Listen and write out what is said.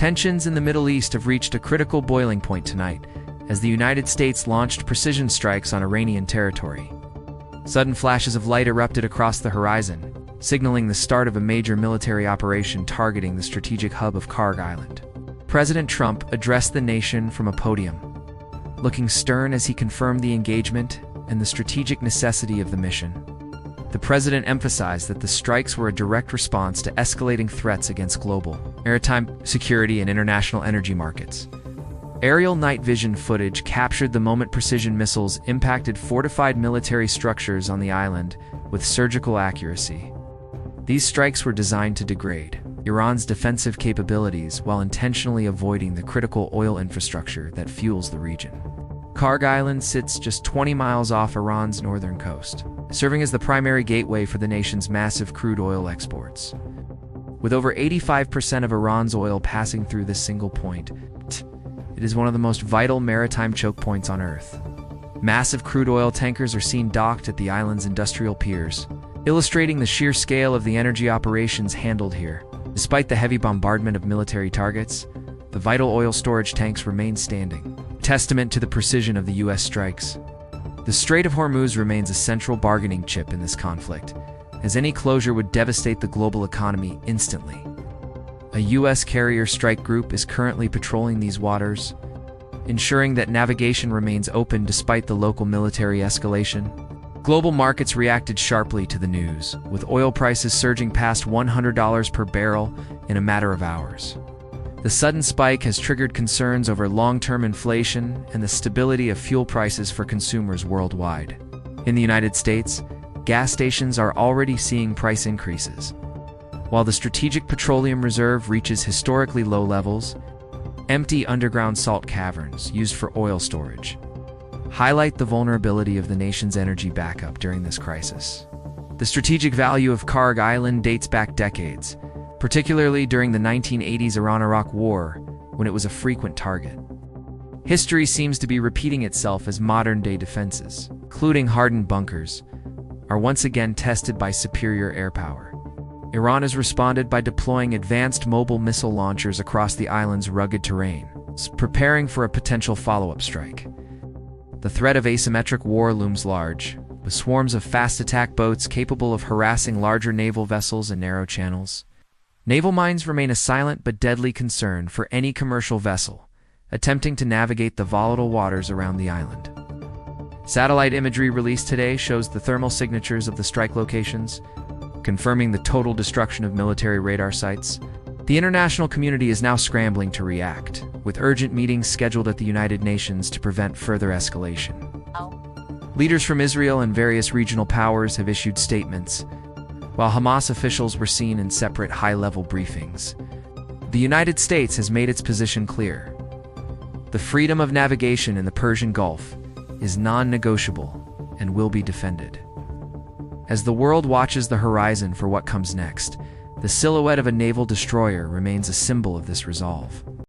Tensions in the Middle East have reached a critical boiling point tonight, as the United States launched precision strikes on Iranian territory. Sudden flashes of light erupted across the horizon, signaling the start of a major military operation targeting the strategic hub of Kharg Island. President Trump addressed the nation from a podium, looking stern as he confirmed the engagement and the strategic necessity of the mission. The president emphasized that the strikes were a direct response to escalating threats against global maritime security and international energy markets. Aerial night vision footage captured the moment precision missiles impacted fortified military structures on the island with surgical accuracy. These strikes were designed to degrade Iran's defensive capabilities while intentionally avoiding the critical oil infrastructure that fuels the region. Kharg Island sits just 20 miles off Iran's northern coast, serving as the primary gateway for the nation's massive crude oil exports. With over 85% of Iran's oil passing through this single point, it is one of the most vital maritime choke points on Earth. Massive crude oil tankers are seen docked at the island's industrial piers, illustrating the sheer scale of the energy operations handled here. Despite the heavy bombardment of military targets, the vital oil storage tanks remain standing, testament to the precision of the U.S. strikes. The Strait of Hormuz remains a central bargaining chip in this conflict, as any closure would devastate the global economy instantly. A U.S. carrier strike group is currently patrolling these waters, ensuring that navigation remains open despite the local military escalation. Global markets reacted sharply to the news, with oil prices surging past $100 per barrel in a matter of hours. The sudden spike has triggered concerns over long-term inflation and the stability of fuel prices for consumers worldwide. In the United States, gas stations are already seeing price increases. While the Strategic Petroleum Reserve reaches historically low levels, empty underground salt caverns used for oil storage highlight the vulnerability of the nation's energy backup during this crisis. The strategic value of Kharg Island dates back decades, particularly during the 1980s Iran-Iraq War, when it was a frequent target. History seems to be repeating itself as modern-day defenses, including hardened bunkers, are once again tested by superior air power. Iran has responded by deploying advanced mobile missile launchers across the island's rugged terrain, preparing for a potential follow-up strike. The threat of asymmetric war looms large, with swarms of fast attack boats capable of harassing larger naval vessels in narrow channels. Naval mines remain a silent but deadly concern for any commercial vessel attempting to navigate the volatile waters around the island. Satellite imagery released today shows the thermal signatures of the strike locations, confirming the total destruction of military radar sites. The international community is now scrambling to react, with urgent meetings scheduled at the United Nations to prevent further escalation. Leaders from Israel and various regional powers have issued statements, while Hamas officials were seen in separate high-level briefings. The United States has made its position clear. The freedom of navigation in the Persian Gulf is non-negotiable and will be defended. As the world watches the horizon for what comes next, the silhouette of a naval destroyer remains a symbol of this resolve.